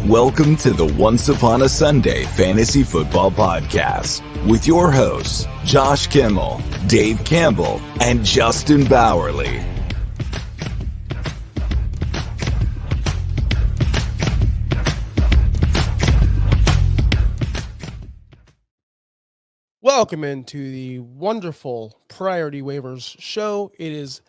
Welcome to the Once Upon a Sunday Fantasy Football Podcast with your hosts, Josh Kimmel, Dave Campbell, and Justin Bauerle. Welcome into the wonderful Priority Waivers show. It is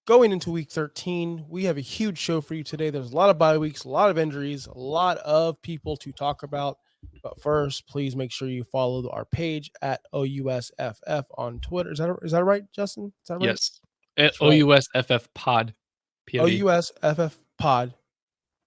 going into week 13. We have a huge show for you today. There's a lot of bye weeks, a lot of injuries, a lot of people to talk about. But first, please make sure you follow our page at OUSFF on Twitter. Is that right, Justin? Is that right? Yes. At OUSFF Pod. P-O-D. OUSFF Pod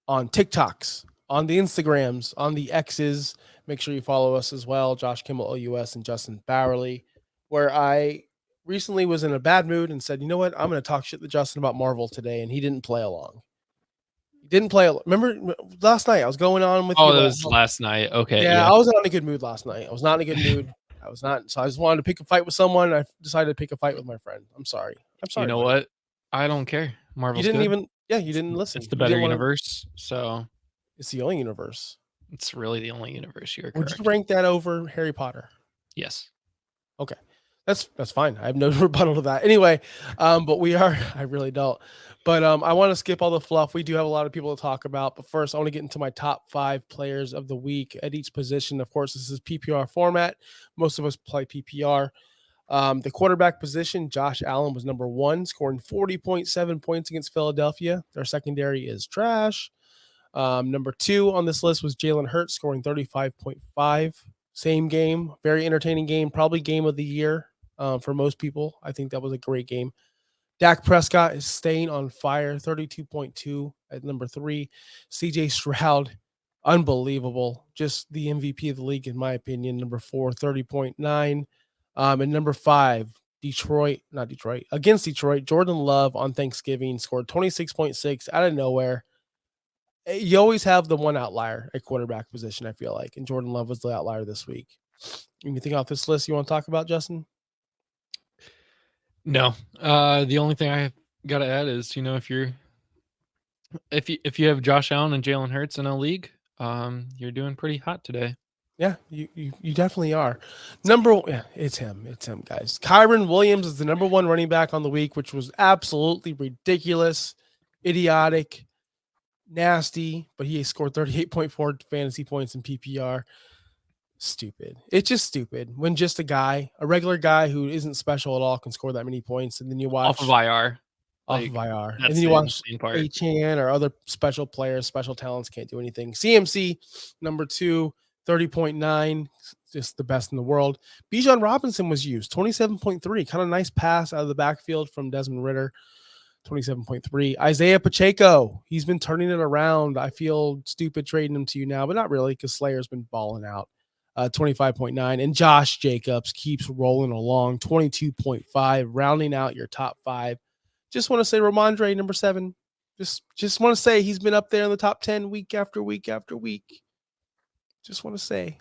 on TikToks, on the Instagrams, on the X's. Make sure you follow us as well, Josh Kimmel, OUS, and Justin Bauerle, where I recently was in a bad mood and said, you know what, I'm going to talk shit to Justin about Marvel today, and he didn't play along. Remember last night I was going on with you. Oh, that was last night. Okay. Yeah, I wasn't in a good mood last night. I was not in a good mood. So I just wanted to pick a fight with someone. And I decided to pick a fight with my friend. I'm sorry. You know what? I don't care. Marvel's you didn't good. you didn't listen. It's the better universe, so it's the only universe. It's really the only universe. You're Would correct. you rank that over Harry Potter? Yes. Okay. That's fine. I have no rebuttal to that. Anyway, but I really don't. But I want to skip all the fluff. We do have a lot of people to talk about. But first, I want to get into my top 5 players of the week at each position. Of course, this is PPR format. Most of us play PPR. The quarterback position, Josh Allen was number 1, scoring 40.7 points against Philadelphia. Their secondary is trash. Number 2 on this list was Jalen Hurts, scoring 35.5. Same game, very entertaining game, probably game of the year for most people. I think that was a great game. Dak Prescott is staying on fire, 32.2 at number 3. CJ Stroud, unbelievable. Just the MVP of the league, in my opinion. Number 4, 30.9. And number 5, against Detroit, Jordan Love on Thanksgiving scored 26.6 out of nowhere. You always have the one outlier at quarterback position, I feel like, and Jordan Love was the outlier this week. Anything off this list you want to talk about, Justin? No. The only thing I got to add is, if you have Josh Allen and Jalen Hurts in a league, you're doing pretty hot today. Yeah, you definitely are. It's him, guys. Kyren Williams is the number 1 running back on the week, which was absolutely ridiculous, idiotic, nasty, but he scored 38.4 fantasy points in PPR. Stupid. It's just stupid when just a regular guy who isn't special at all can score that many points, and then you watch off of IR. And then you watch Achan or other special players, special talents can't do anything. CMC, number 2, 30.9, just the best in the world. Bijan Robinson was used, 27.3, kind of nice pass out of the backfield from Desmond Ridder, 27.3. Isaiah Pacheco, he's been turning it around. I feel stupid trading him to you now, but not really because Slayer's been balling out. 25.9. And Josh Jacobs keeps rolling along, 22.5, rounding out your top 5. Just want to say Ramondre, number 7. Just want to say he's been up there in the top 10 week after week after week. Just want to say.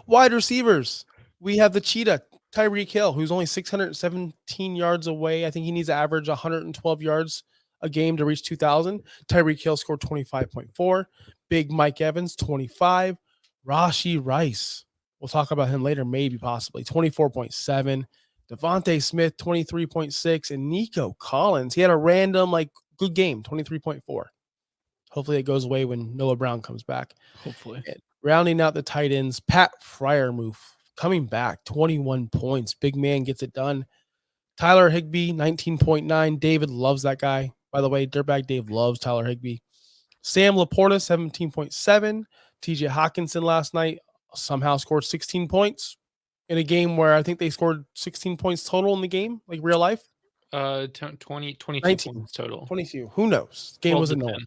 Wide receivers, we have the Cheetah, Tyreek Hill, who's only 617 yards away. I think he needs to average 112 yards a game to reach 2,000. Tyreek Hill scored 25.4. Big Mike Evans, 25. Rashee Rice, we'll talk about him later, maybe possibly, 24.7. Devontae Smith, 23.6. And Nico Collins, he had a random, good game, 23.4. Hopefully it goes away when Noah Brown comes back. Hopefully. And rounding out the tight ends, Pat Freiermuth coming back, 21 points. Big man gets it done. Tyler Higbee, 19.9. David loves that guy. By the way, Dirtbag Dave loves Tyler Higbee. Sam Laporta, 17.7. TJ Hawkinson last night somehow scored 16 points in a game where I think they scored 16 points total in the game, like real life. 22 points total. 22. Who knows? Game was annoying.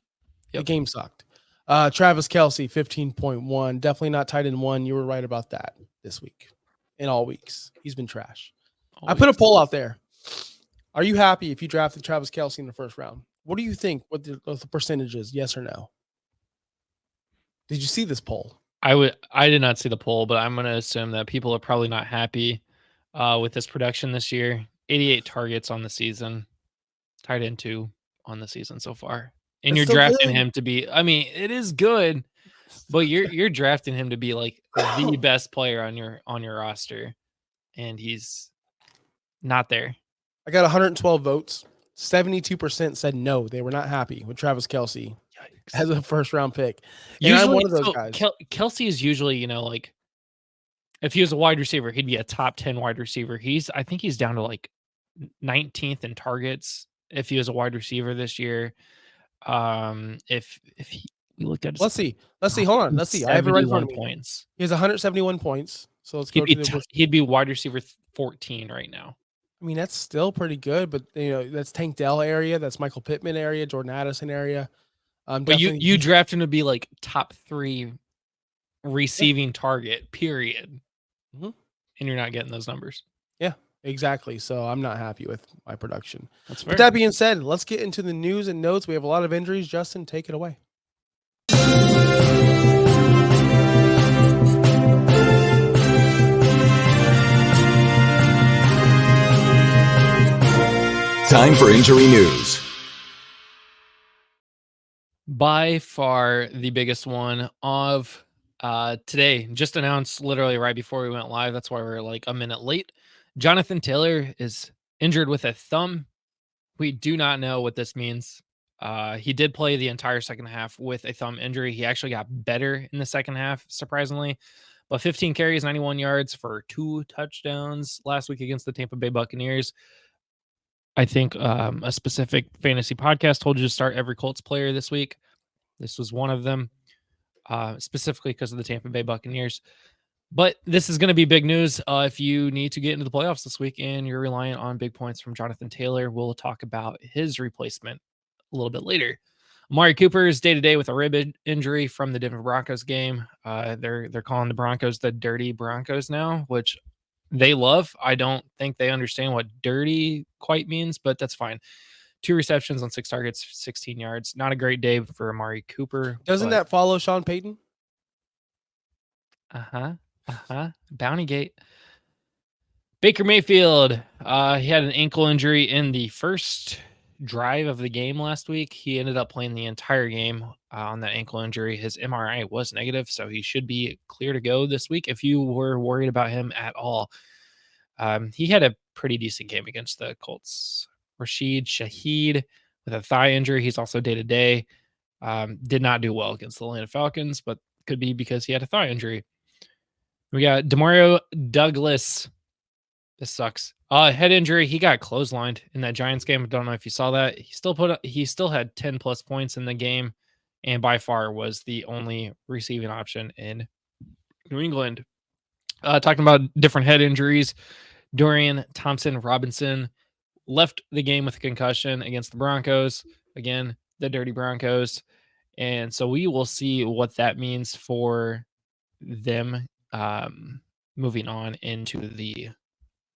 Yep. The game sucked. Travis Kelce, 15.1. Definitely not tight end 1. You were right about that this week and all weeks. He's been trash. I put a poll out there. Are you happy if you drafted Travis Kelce in the first round? What do you think? What the percentage is? Yes or no? Did you see this poll? I did not see the poll, but I'm going to assume that people are probably not happy with this production this year. 88 targets on the season, tight end 2 on the season so far. And you're drafting him to be, it is good, But you're drafting him to be like the best player on your roster, and he's not there. I got 112 votes. 72% said no, they were not happy with Travis Kelce as a first-round pick. And I'm one of those guys. Kelce is usually, like, if he was a wide receiver, he'd be a top 10 wide receiver. I think he's down to like 19th in targets if he was a wide receiver this year. We looked at, let's see. Hold on. Let's see. I have it right in front of me. Points. He has 171 points. So let's go he'd be wide receiver 14 right now. I mean, that's still pretty good, but that's Tank Dell area, that's Michael Pittman area, Jordan Addison area. But you draft him to be like top 3 receiving target, period. Mm-hmm. And you're not getting those numbers. Yeah, exactly. So I'm not happy with my production. That's fair. With that being said, let's get into the news and notes. We have a lot of injuries. Justin, take it away. Time for injury news. By far the biggest one of today, just announced literally right before we went live. That's why we're like a minute late. Jonathan Taylor is injured with a thumb. We do not know what this means. He did play the entire second half with a thumb injury. He actually got better in the second half, surprisingly. But 15 carries, 91 yards for 2 touchdowns last week against the Tampa Bay Buccaneers. I think a specific fantasy podcast told you to start every Colts player this week. This was one of them, specifically because of the Tampa Bay Buccaneers. But this is going to be big news if you need to get into the playoffs this week and you're reliant on big points from Jonathan Taylor. We'll talk about his replacement a little bit later. Amari Cooper is day-to-day with a rib injury from the Denver Broncos game. They're calling the Broncos the Dirty Broncos now, which they love. I don't think they understand what dirty quite means, but that's fine. 2 receptions on 6 targets, 16 yards. Not a great day for Amari Cooper. Doesn't that follow Sean Payton? Bountygate. Baker Mayfield. He had an ankle injury in the first drive of the game last week. He ended up playing the entire game on that ankle injury. His MRI was negative, so he should be clear to go this week if you were worried about him at all. He had a pretty decent game against the Colts. Rashid Shaheed with a thigh injury. He's also day-to-day. Did not do well against the Atlanta Falcons, but could be because he had a thigh injury. We got Demario Douglas. This sucks. Head injury. He got clotheslined in that Giants game. I don't know if you saw that. He still had 10 plus points in the game, and by far was the only receiving option in New England. Talking about different head injuries, Dorian Thompson-Robinson left the game with a concussion against the Broncos. Again, the Dirty Broncos. And so we will see what that means for them moving on into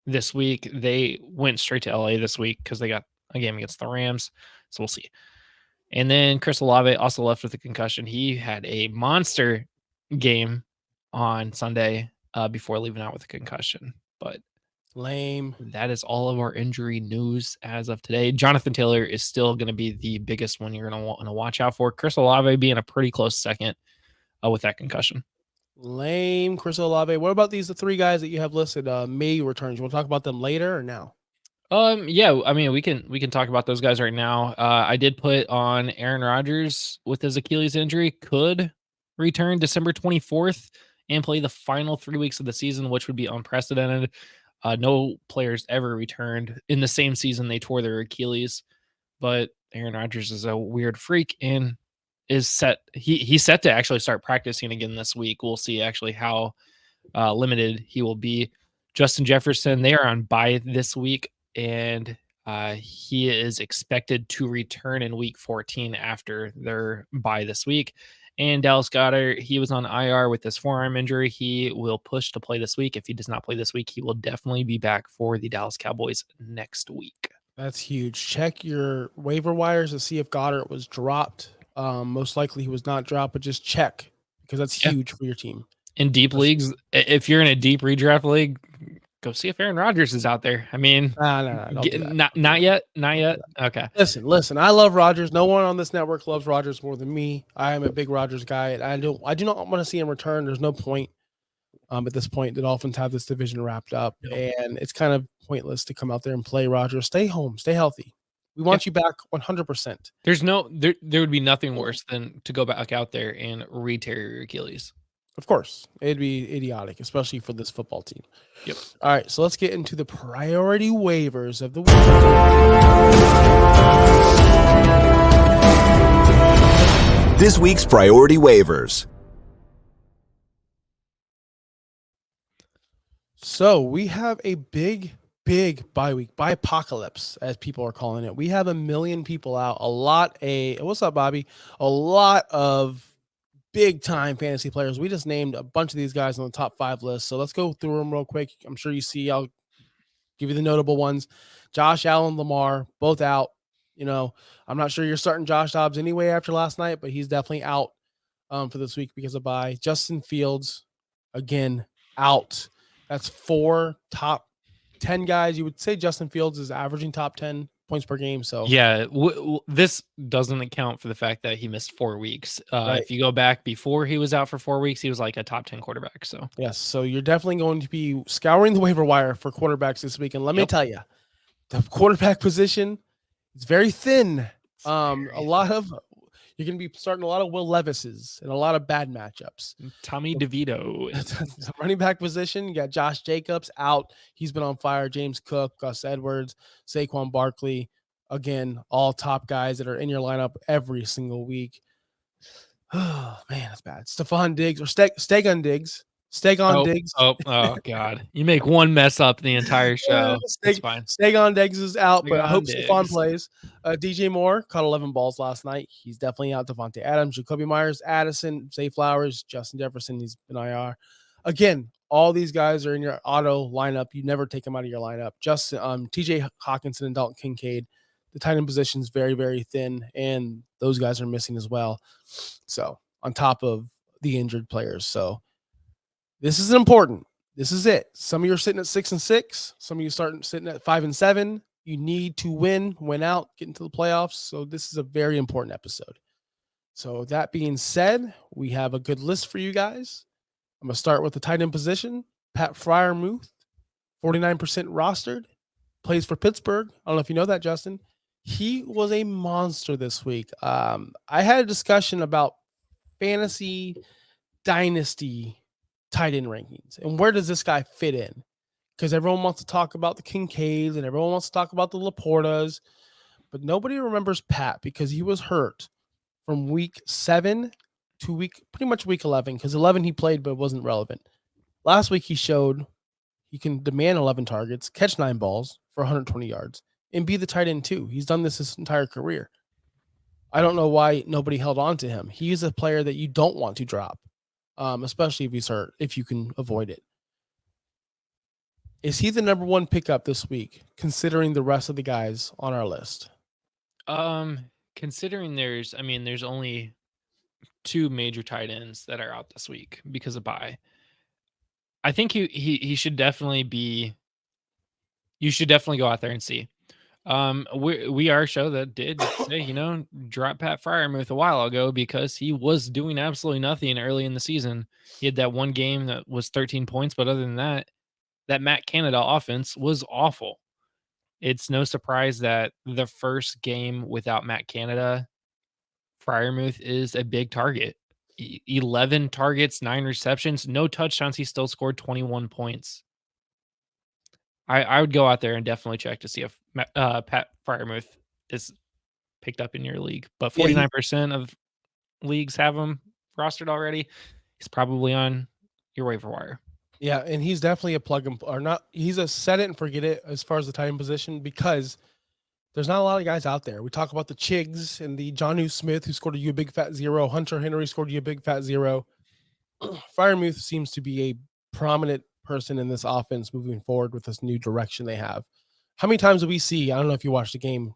this week. They went straight to LA this week because they got a game against the Rams. So we'll see. And then Chris Olave also left with a concussion. He had a monster game on Sunday before leaving out with a concussion. But lame. That is all of our injury news as of today. Jonathan Taylor is still going to be the biggest one you're going to want to watch out for. Chris Olave being a pretty close second with that concussion. Lame. Chris Olave. What about the 3 guys that you have listed? May returns. You want to talk about them later or now? Yeah. I mean, we can talk about those guys right now. I did put on Aaron Rodgers with his Achilles injury could return December 24th and play the final 3 weeks of the season, which would be unprecedented. No players ever returned in the same season they tore their Achilles, but Aaron Rodgers is a weird freak and is set. He's set to actually start practicing again this week. We'll see actually how limited he will be. Justin Jefferson, they are on bye this week, and he is expected to return in week 14 after their bye this week. And Dallas Goedert, he was on IR with this forearm injury. He will push to play this week. If he does not play this week, he will definitely be back for the Dallas Cowboys next week. That's huge. Check your waiver wires to see if Goddard was dropped. Most likely he was not dropped, but just check because that's huge for your team. In deep leagues, if you're in a deep redraft league, go see if Aaron Rodgers is out there. I mean, no, don't do that. Not yet. Okay. Listen. I love Rodgers. No one on this network loves Rodgers more than me. I am a big Rodgers guy. And I do not want to see him return. There's no point. At this point, the Dolphins have this division wrapped up, and it's kind of pointless to come out there and play Rodgers. Stay home. Stay healthy. We want you back 100%. There would be nothing worse than to go back out there and re-tear your Achilles. Of course, it'd be idiotic, especially for this football team. Yep. All right, so let's get into the priority waivers of the week. This week's priority waivers. So we have a big bye week, bye apocalypse, as people are calling it. We have 1 million people out. What's up, Bobby? A lot of big time fantasy players. We just named a bunch of these guys on the top 5 list. So let's go through them real quick. I'm sure you see, I'll give you the notable ones. Josh Allen, Lamar, both out. I'm not sure you're starting Josh Dobbs anyway after last night, but he's definitely out for this week because of bye. Justin Fields, again, out. That's 4 top 10 guys. You would say Justin Fields is averaging top 10 points per game. So yeah, this doesn't account for the fact that he missed 4 weeks. Right. If you go back before he was out for 4 weeks, he was like a top 10 quarterback. So yes, so you're definitely going to be scouring the waiver wire for quarterbacks this week. And let me tell you, the quarterback position is very thin. You're going to be starting a lot of Will Levises and a lot of bad matchups. Tommy DeVito. The running back position, you got Josh Jacobs out. He's been on fire. James Cook, Gus Edwards, Saquon Barkley. Again, all top guys that are in your lineup every single week. Oh, man, that's bad. Stephon Diggs or Stegon Diggs. Diggs. Oh, God. You make one mess up the entire show. It's fine. Stegon Diggs is out, but I hope Stephon plays. DJ Moore caught 11 balls last night. He's definitely out. Devontae Adams, Jacoby Myers, Addison, Zay Flowers, Justin Jefferson. He's been IR. Again, all these guys are in your auto lineup. You never take them out of your lineup. Just TJ Hawkinson and Dalton Kincaid. The tight end position is very, very thin, and those guys are missing as well. So on top of the injured players. So this is important. This is it. Some of you are sitting at 6-6. Some of you sitting at 5-7. You need to win out, get into the playoffs. So this is a very important episode. So that being said, we have a good list for you guys. I'm going to start with the tight end position. Pat Freiermuth, 49% rostered, plays for Pittsburgh. I don't know if you know that, Justin. He was a monster this week. I had a discussion about fantasy dynasty tight end rankings and where does this guy fit in, because everyone wants to talk about the Kincaids and everyone wants to talk about the Laportas, but nobody remembers Pat because he was hurt from week 7 to pretty much week 11, because 11 he played but wasn't relevant. Last week he showed he can demand 11 targets, catch 9 balls for 120 yards, and be the tight end too. He's done this his entire career. I don't know why nobody held on to him. He's a player that you don't want to drop. Especially if he's hurt, if you can avoid it. Is he the number 1 pickup this week, considering the rest of the guys on our list? Considering there's only 2 major tight ends that are out this week because of bye. I think he should definitely be. You should definitely go out there and see. We are a show that did say, drop Pat Freiermuth a while ago because he was doing absolutely nothing early in the season. He had that one game that was 13 points, but other than that Matt Canada offense was awful. It's no surprise that the first game without Matt Canada, Freiermuth is a big target. 11 targets, 9 receptions, no touchdowns. He still scored 21 points. I would go out there and definitely check to see if Pat Freiermuth is picked up in your league. But 49% of leagues have him rostered already. He's probably on your waiver wire. Yeah, and he's definitely a plug and or not. He's a set it and forget it as far as the tight end position, because there's not a lot of guys out there. We talk about the Chigs and the Jonnu Smith, who scored you a big fat 0. Hunter Henry scored you a big fat 0. Freiermuth seems to be a prominent person in this offense moving forward with this new direction they have. How many times do we see, I don't know if you watched the game,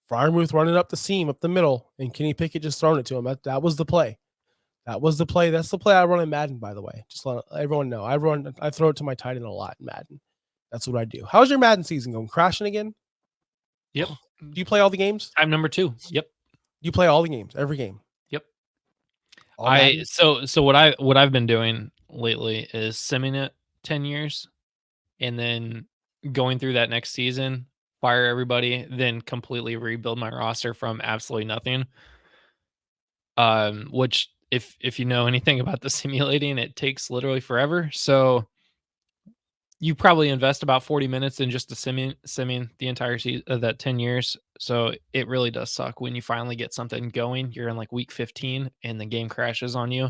Freiermuth running up the seam, up the middle, and Kenny Pickett just throwing it to him? That was the play. That was the play. That's the play I run in Madden, by the way. Just let everyone know. I throw it to my tight end a lot in Madden. That's what I do. How's your Madden season going? Crashing again? Yep. Do you play all the games? Time number 2. Yep. You play all the games, every game. Yep. All so what I've been doing lately is simming it 10 years and then going through that next season, fire everybody, then completely rebuild my roster from absolutely nothing. Which if you know anything about the simulating, it takes literally forever. So you probably invest about 40 minutes in just the simming the entire season of that 10 years. So it really does suck when you finally get something going. You're in like week 15 and the game crashes on you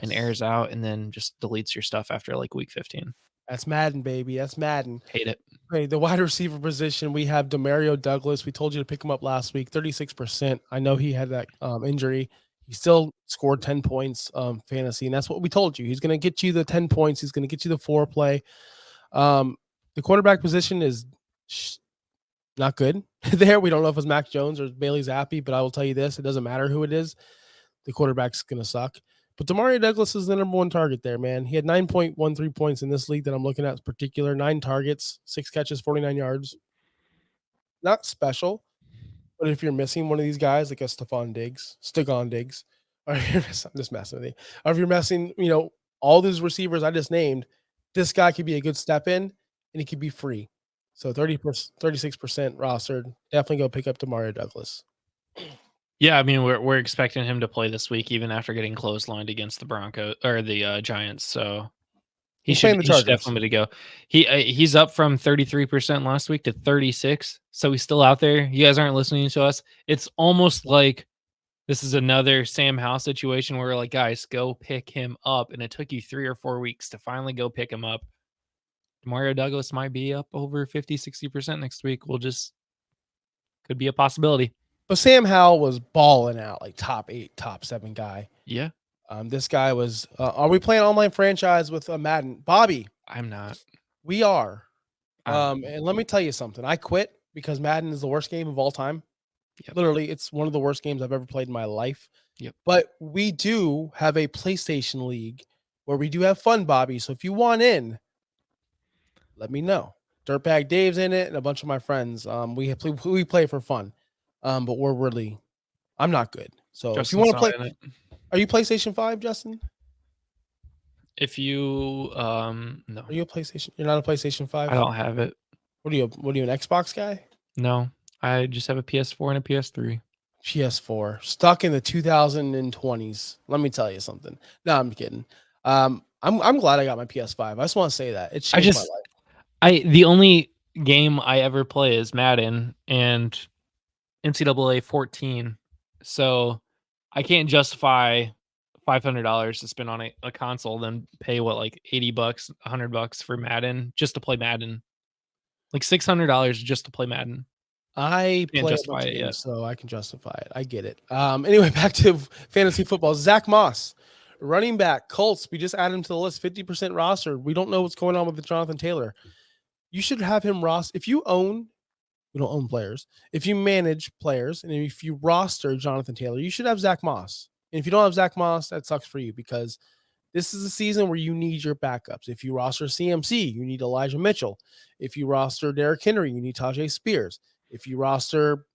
and airs out and then just deletes your stuff after like week 15. That's Madden, baby. That's Madden. Hate it. Hey, the wide receiver position, we have Demario Douglas. We told you to pick him up last week, 36%. I know he had that injury. He still scored 10 points fantasy, and that's what we told you. He's going to get you the 10 points. He's going to get you the 4 play. The quarterback position is not good there. We don't know if it's Mac Jones or Bailey Zappi, but I will tell you this. It doesn't matter who it is. The quarterback's going to suck. But Demario Douglas is the number 1 target there, man. He had 9.13 points in this league that I'm looking at in particular. 9 targets, 6 catches, 49 yards. Not special, but if you're missing one of these guys, like a Stegon Diggs, or I'm just messing with you. Or if you're missing, all these receivers I just named, this guy could be a good step in, and he could be free. So 36% rostered. Definitely go pick up Demario Douglas. Yeah, I mean we're expecting him to play this week, even after getting clotheslined against the Broncos or the Giants. So he should definitely go. He's up from 33% last week to 36%. So he's still out there. You guys aren't listening to us. It's almost like this is another Sam Howell situation where we're like, guys, go pick him up. And it took you 3 or 4 weeks to finally go pick him up. Demario Douglas might be up over 50-60% next week. Could be a possibility. But Sam Howell was balling out, like top 8, top 7 guy. Yeah. This guy was. Are we playing online franchise with Madden? Bobby, I'm not. We are. And let me tell you something. I quit because Madden is the worst game of all time. Yep. Literally, it's one of the worst games I've ever played in my life. Yep. But we do have a PlayStation League where we do have fun, Bobby. So if you want in, let me know. Dirtbag Dave's in it and a bunch of my friends. We play for fun. But I'm not good. So Justin's if you want to play, are you PlayStation 5, Justin? If you no. Are you a PlayStation? You're not a PlayStation 5? I don't have it. What are you, an Xbox guy? No. I just have a PS4 and a PS3. PS4. Stuck in the 2020s. Let me tell you something. No, I'm kidding. I'm glad I got my PS5. I just want to say that. It changed my life. The only game I ever play is Madden and NCAA 14. So I can't justify $500 to spend on a console, then pay like $80, $100 for Madden just to play Madden. Like $600 just to play Madden. I play a bunch of games, so I can justify it. I get it. Anyway, back to fantasy football. Zach Moss, running back, Colts. We just added him to the list, 50% roster. We don't know what's going on with Jonathan Taylor. You should have him roster. We don't own players. If you manage players and if you roster Jonathan Taylor, you should have Zach Moss. And if you don't have Zach Moss, that sucks for you because this is a season where you need your backups. If you roster CMC, you need Elijah Mitchell. If you roster Derrick Henry, you need Tajay Spears. If you roster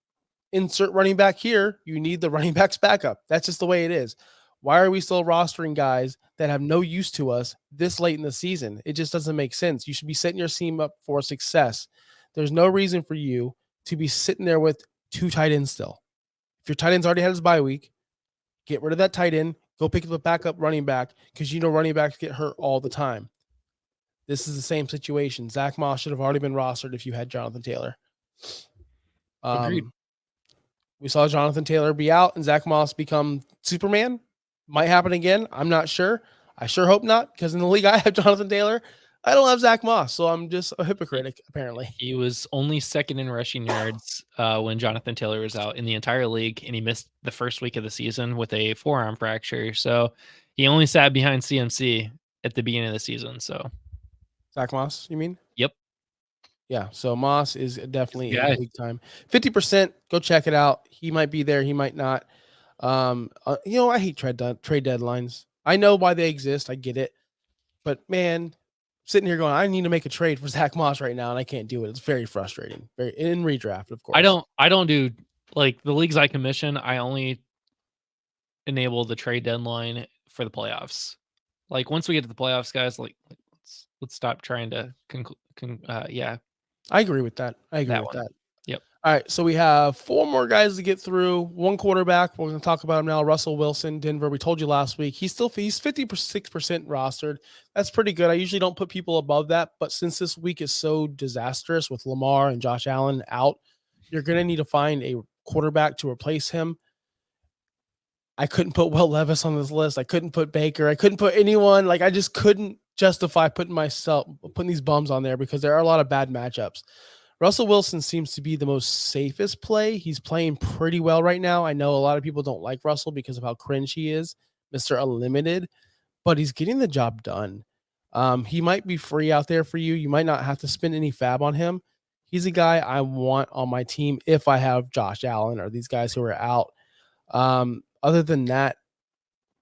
insert running back here, you need the running back's backup. That's just the way it is. Why are we still rostering guys that have no use to us this late in the season? It just doesn't make sense. You should be setting your team up for success. There's no reason for you to be sitting there with 2 tight ends still. If your tight end's already had his bye week, get rid of that tight end, go pick up a backup running back because running backs get hurt all the time. This is the same situation. Zach Moss should have already been rostered if you had Jonathan Taylor. Agreed. We saw Jonathan Taylor be out and Zach Moss become Superman. Might happen again. I'm not sure. I sure hope not because in the league I have Jonathan Taylor. I don't have Zach Moss, so I'm just a hypocrite, apparently. He was only second in rushing yards when Jonathan Taylor was out in the entire league, and he missed the first week of the season with a forearm fracture. So he only sat behind CMC at the beginning of the season. So Zach Moss, you mean? Yep. Yeah, so Moss is definitely in big time. 50%, go check it out. He might be there, he might not. I hate trade deadlines. I know why they exist. I get it. But, man, sitting here going, I need to make a trade for Zach Moss right now, and I can't do it. It's very frustrating. Very in redraft, of course. I don't do like the leagues I commission. I only enable the trade deadline for the playoffs. Like once we get to the playoffs, guys, like let's stop trying to I agree with that. That. Yep. All right, so we have 4 more guys to get through. 1 quarterback. We're going to talk about him now. Russell Wilson, Denver. We told you last week. He's 56% rostered. That's pretty good. I usually don't put people above that, but since this week is so disastrous with Lamar and Josh Allen out, you're going to need to find a quarterback to replace him. I couldn't put Will Levis on this list. I couldn't put Baker. I couldn't put anyone. Like, I just couldn't justify putting these bums on there because there are a lot of bad matchups. Russell Wilson seems to be the most safest play. He's playing pretty well right now. I know a lot of people don't like Russell because of how cringe he is, Mr. Unlimited, but he's getting the job done. He might be free out there for you. You might not have to spend any fab on him. He's a guy I want on my team if I have Josh Allen or these guys who are out. Other than that,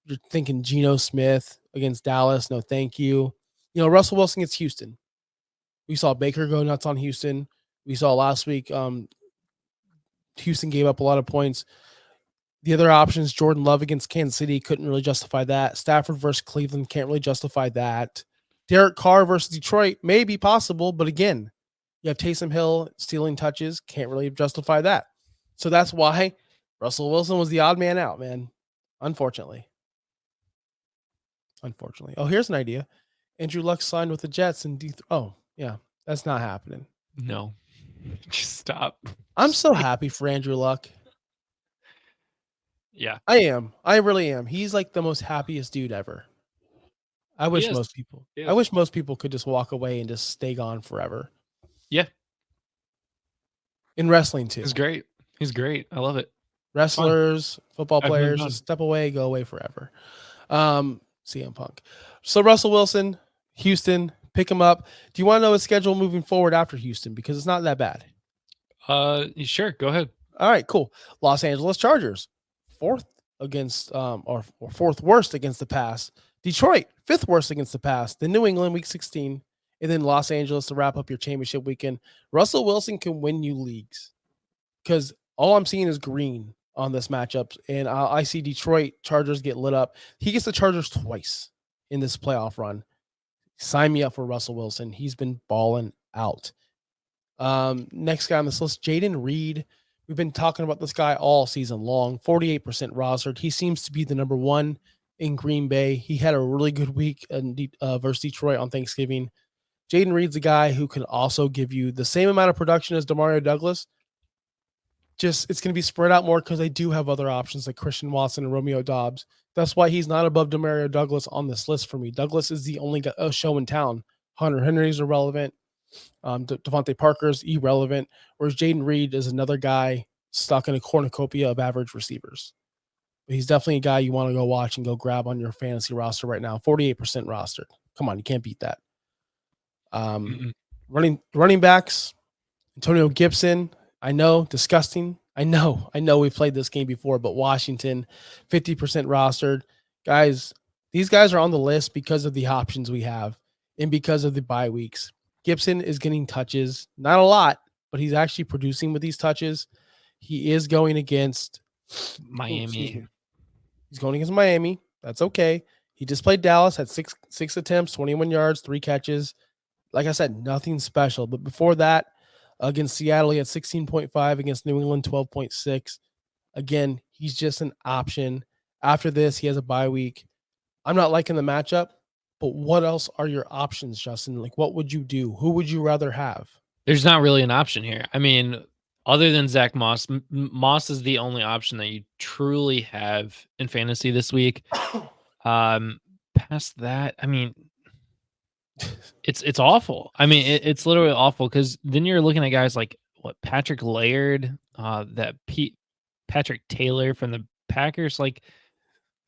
you're thinking Geno Smith against Dallas. No, thank you. Russell Wilson gets Houston. We saw Baker go nuts on Houston. We saw last week Houston gave up a lot of points. The other options, Jordan Love against Kansas City, couldn't really justify that. Stafford versus Cleveland, can't really justify that. Derek Carr versus Detroit, may be possible, but again, you have Taysom Hill stealing touches, can't really justify that. So that's why Russell Wilson was the odd man out, man. Unfortunately. Oh, here's an idea. Andrew Luck signed with the Jets and that's not happening. No. Just stop. I'm so happy for Andrew Luck. Yeah. I am. I really am. He's like the most happiest dude ever. I wish most people could just walk away and just stay gone forever. Yeah. in wrestling too. He's great. He's great. I love it. Wrestlers, football players, just step away, go away forever. CM Punk. So Russell Wilson, Houston, pick him up. Do you want to know his schedule moving forward after Houston? Because it's not that bad. Sure. Go ahead. All right, cool. Los Angeles Chargers, fourth against or fourth worst against the pass. Detroit, fifth worst against the pass. Then New England, week 16, and then Los Angeles to wrap up your championship weekend. Russell Wilson can win you leagues because all I'm seeing is green on this matchup, and I see Detroit Chargers get lit up. He gets the Chargers twice in this playoff run. Sign me up for Russell Wilson. He's been balling out. Next guy on this list, Jaden Reed. We've been talking about this guy all season long. 48% rostered. He seems to be the number one in Green Bay. He had a really good week versus Detroit on Thanksgiving. Jaden Reed's a guy who can also give you the same amount of production as Demario Douglas. Just it's going to be spread out more because they do have other options like Christian Watson and Romeo Doubs. That's why he's not above Demario Douglas on this list for me. Douglas is the only show in town. Hunter Henry's irrelevant. Devontae Parker's irrelevant. Whereas Jaden Reed is another guy stuck in a cornucopia of average receivers. But he's definitely a guy you want to go watch and go grab on your fantasy roster right now. 48% rostered. Come on, you can't beat that. Running backs, Antonio Gibson. I know, disgusting. I know we've played this game before, but Washington, 50% rostered. Guys, these guys are on the list because of the options we have and because of the bye weeks. Gibson is getting touches, not a lot, but he's actually producing with these touches. He is going against Miami. He's going against Miami. That's okay. He just played Dallas, had six attempts, 21 yards, 3 catches. Like I said, nothing special. But before that, against Seattle, he had 16.5. Against New England, 12.6. Again, he's just an option. After this, he has a bye week. I'm not liking the matchup, but what else are your options, Justin? Like, what would you do? Who would you rather have? There's not really an option here. I mean, other than Zach Moss, Moss is the only option that you truly have in fantasy this week. Past that, I mean, it's awful. I mean, it's literally awful because then you're looking at guys like Patrick Laird, Patrick Taylor from the Packers. Like,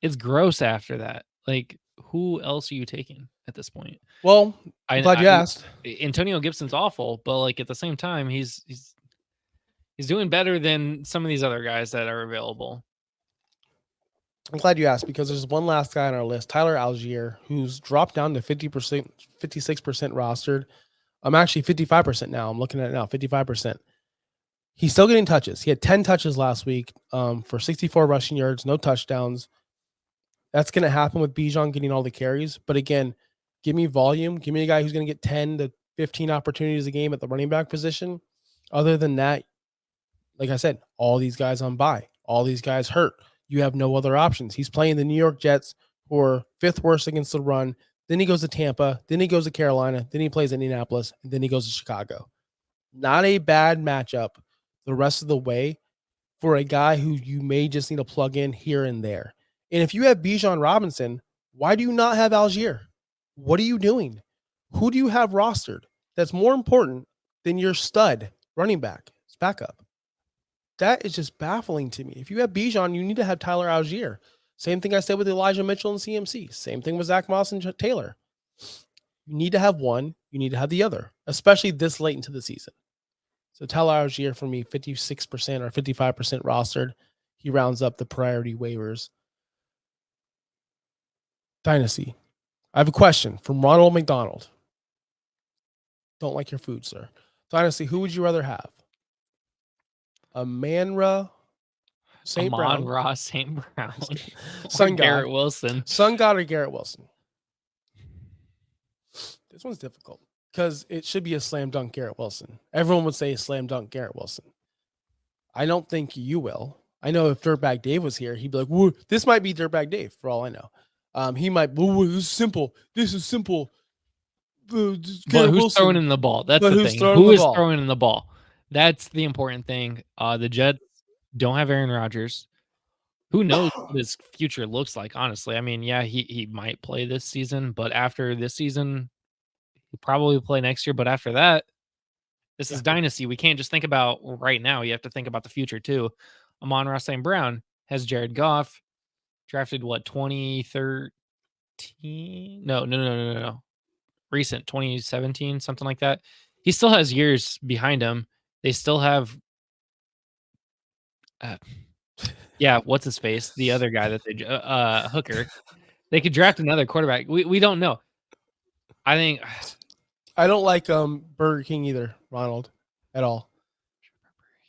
it's gross after that. Like, who else are you taking at this point? Well, I'm glad you asked. Antonio Gibson's awful, but like at the same time, he's doing better than some of these other guys that are available. I'm glad you asked because there's one last guy on our list, Tyler Algier, who's dropped down to 50%, 56% rostered. I'm actually 55% now. I'm looking at it now, 55%. He's still getting touches. He had 10 touches last week for 64 rushing yards, no touchdowns. That's going to happen with Bijan getting all the carries. But again, give me volume. Give me a guy who's going to get 10 to 15 opportunities a game at the running back position. Other than that, like I said, all these guys on bye, all these guys hurt. You have no other options. He's playing the New York Jets, who are 5th worst against the run. Then he goes to Tampa. Then he goes to Carolina. Then he plays Indianapolis. And then he goes to Chicago. Not a bad matchup the rest of the way for a guy who you may just need to plug in here and there. And if you have Bijan Robinson, why do you not have Algier? What are you doing? Who do you have rostered that's more important than your stud running back, his backup? That is just baffling to me. If you have Bijan, you need to have Tyler Algier. Same thing I said with Elijah Mitchell and CMC. Same thing with Zach Moss and Taylor. You need to have one. You need to have the other, especially this late into the season. So Tyler Algier for me, 56% or 55% rostered. He rounds up the priority waivers. Dynasty. I have a question from Ronald McDonald. Don't like your food, sir. Dynasty, who would you rather have? Amon-Ra St. Brown. Amon-Ra St. Brown. Sun God. Garrett Wilson. Sun God or Garrett Wilson? This one's difficult because it should be a slam dunk Garrett Wilson. Everyone would say a slam dunk Garrett Wilson. I don't think you will. I know if Dirtbag Dave was here, he'd be like, whoa, this might be Dirtbag Dave for all I know. He might, whoa, this is simple. This is simple. But who's throwing in the ball? That's the thing. Who is throwing in the ball? That's the important thing. The Jets don't have Aaron Rodgers. Who knows what his future looks like, honestly. I mean, yeah, he might play this season, but after this season, he'll probably play next year. But after that, this is Dynasty. We can't just think about right now. You have to think about the future, too. Amon-Ra St. Brown has Jared Goff, drafted, 2013? No. Recent, 2017, something like that. He still has years behind him. They still have, what's his face? The other guy that they, Hooker. They could draft another quarterback. We don't know. I don't like Burger King either, Ronald, at all.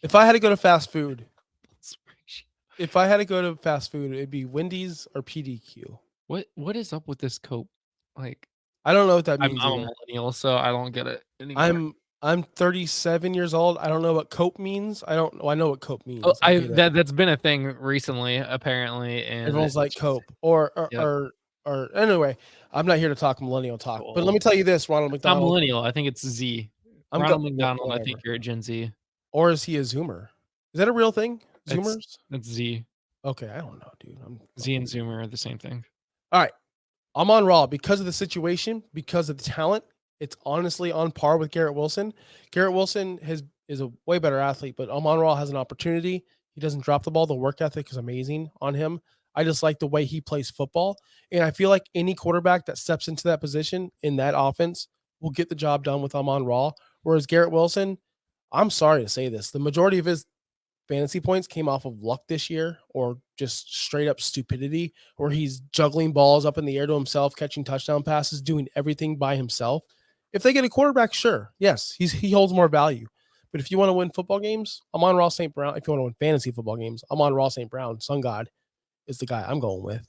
If I had to go to fast food, it'd be Wendy's or PDQ. What is up with this cope? Like, I don't know what that means. I'm a millennial, so I don't get it anymore. I'm 37 years old. I don't know what cope means. I know what cope means. Oh, that's been a thing recently, apparently, and everyone's like cope or anyway. I'm not here to talk millennial talk, but let me tell you this, Ronald McDonald. I'm millennial. I think it's Z. Ronald McDonald. I think you're a Gen Z. Or is he a Zoomer? Is that a real thing? Zoomers? That's Z. Okay, I don't know, dude. Z and Zoomer are the same thing. All right. Amon-Ra, because of the situation, because of the talent, it's honestly on par with Garrett Wilson. Garrett Wilson is a way better athlete, but Amon-Ra has an opportunity. He doesn't drop the ball. The work ethic is amazing on him. I just like the way he plays football. And I feel like any quarterback that steps into that position in that offense will get the job done with Amon-Ra. Whereas Garrett Wilson, I'm sorry to say this, the majority of his fantasy points came off of luck this year or just straight up stupidity, where he's juggling balls up in the air to himself, catching touchdown passes, doing everything by himself. If they get a quarterback, sure. Yes, he holds more value. But if you want to win football games, Amon-Ra St. Brown. If you want to win fantasy football games, Amon-Ra St. Brown, Sun God, is the guy I'm going with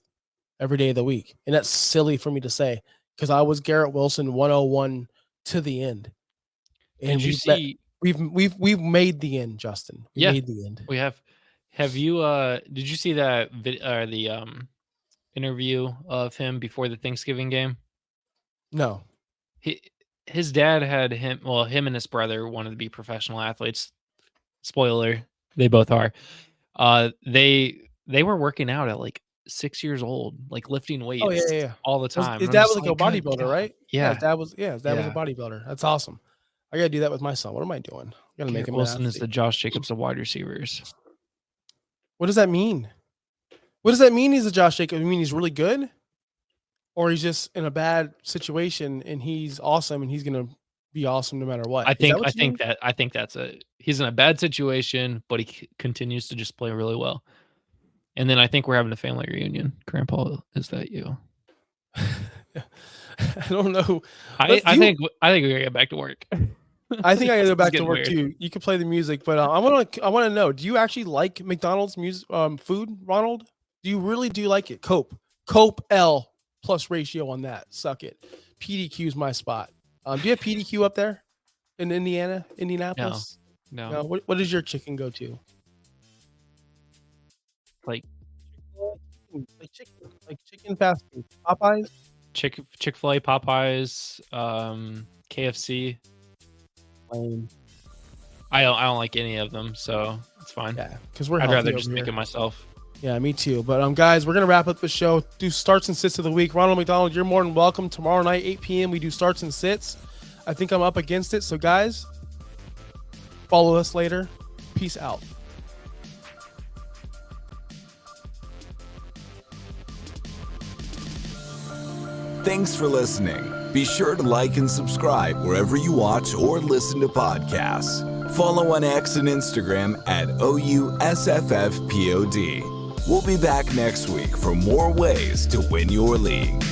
every day of the week. And that's silly for me to say because I was Garrett Wilson 101 to the end. And we've made the end, Justin. We made the end. We have. Have you did you see that the interview of him before the Thanksgiving game? No. His dad had him and his brother wanted to be professional athletes. Spoiler, they both are. They were working out at like 6 years old, like lifting weights all the time. His dad was like a bodybuilder, right? Yeah. His dad was a bodybuilder. That's awesome. I gotta do that with my son. What am I doing? I gotta make him Wilson is the Josh Jacobs of wide receivers. What does that mean? What does that mean? He's a Josh Jacobs. I mean, he's really good, or he's just in a bad situation and he's awesome and he's gonna be awesome no matter what. I think that's he's in a bad situation, but he continues to just play really well. And then I think we're having a family reunion. Grandpa, is that you? I don't know. I think we gotta get back to work. I think I gotta go back to work too. You can play the music, but I want to know: do you actually like McDonald's food, Ronald? Do you really like it? Cope L plus ratio on that. Suck it. PDQ is my spot. Do you have PDQ up there in Indianapolis? No. What does your chicken go to? Like chicken fast food. Popeyes? Chick-fil-A, Popeyes, KFC. I don't like any of them, so it's fine. Yeah, because I'd rather just make it myself. Yeah, me too. But guys, we're gonna wrap up the show. Do starts and sits of the week. Ronald McDonald, you're more than welcome. Tomorrow night, 8 p.m. we do starts and sits. I think I'm up against it. So guys, follow us later. Peace out. Thanks for listening. Be sure to like and subscribe wherever you watch or listen to podcasts. Follow on X and Instagram at OUSFFPOD. We'll be back next week for more ways to win your league.